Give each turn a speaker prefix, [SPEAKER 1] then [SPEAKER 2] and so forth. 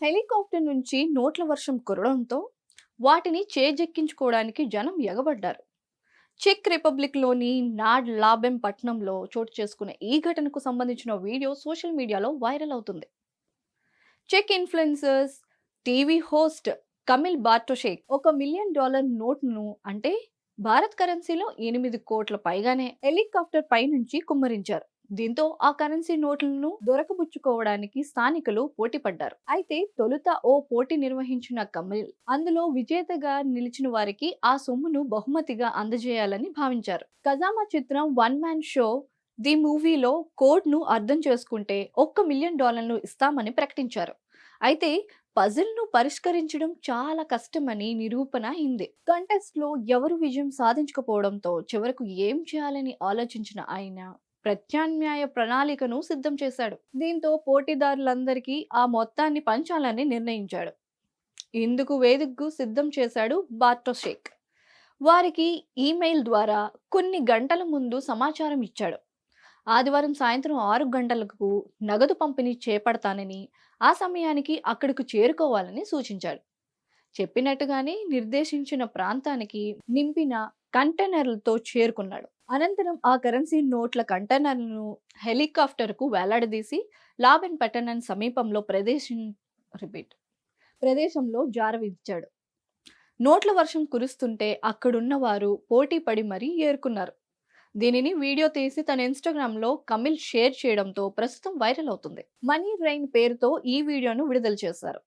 [SPEAKER 1] Helicopter నుంచి నోట్ల వర్షం కురవడంతో వాటిని చేజెక్కించుకోవడానికి జనం ఎగబడ్డారు. చెక్ రిపబ్లిక్‌లోని నాడ్ లాబెం పట్టణంలో చోటు చేసుకున్న ఈ ఘటనకు సంబంధించిన వీడియో సోషల్ మీడియాలో వైరల్ అవుతుంది. చెక్ influencers, TV host Kamil Bartoshek $1 million నోట్‌ను అంటే భారత్ కరెన్సీలో 8 కోట్ల పైగానే హెలికాప్టర్ పైనుంచి కుమ్మరించారు. దీంతో ఆ కరెన్సీ నోట్లను దొరకబుచ్చుకోవడానికి స్థానికులు పోటీపడ్డారు. అయితే తొలుత ఓ పోటీ నిర్వహించిన కమిల్ అందులో విజేతగా నిలిచిన వారికి ఆ సొమ్మును బహుమతిగా అందజేయాలని భావించారు. కజామా చిత్రం వన్ మ్యాన్ షో ది మూవీలో కోడ్‌ను అర్థం చేసుకుంటే $1 మిలియన్ ఇస్తామని ప్రకటించారు. అయితే పజిల్‌ను పరిష్కరించడం చాలా కష్టమని నిరూపణ అయింది. కంటెస్ట్‌లో ఎవరు విజయం సాధించకపోవడంతో చివరకు ఏం చేయాలని ఆలోచించిన ఆయన ప్రత్యామ్నాయ ప్రణాళికను సిద్ధం చేశాడు. దీంతో పోటీదారులందరికీ ఆ మొత్తాన్ని పంచాలని నిర్ణయించాడు. ఇందుకు వేదికకు సిద్ధం చేశాడు బార్టోషేక్. వారికి ఈమెయిల్ ద్వారా కొన్ని గంటల ముందు సమాచారం ఇచ్చాడు. ఆదివారం సాయంత్రం 6 గంటలకు నగదు పంపిణీ చేపడతానని, ఆ సమయానికి అక్కడకు చేరుకోవాలని సూచించాడు. చెప్పినట్టుగానే నిర్దేశించిన ప్రాంతానికి నింపిన కంటైనర్లతో చేరుకున్నాడు. అనంతరం ఆ కరెన్సీ నోట్ల కంటైనర్లను హెలికాప్టర్కు వేలాడదీసి లాబెన్ పట్టణం సమీపంలో ప్రదేశంలో జారవిడిచాడు. నోట్ల వర్షం కురుస్తుంటే అక్కడున్న వారు పోటీ పడి మరీ ఏరుకున్నారు. దీనిని వీడియో తీసి తన ఇన్‌స్టాగ్రామ్‌లో కమిల్ షేర్ చేయడంతో ప్రస్తుతం వైరల్ అవుతుంది. మనీ రైన్ పేరుతో ఈ వీడియోను విడుదల చేశారు.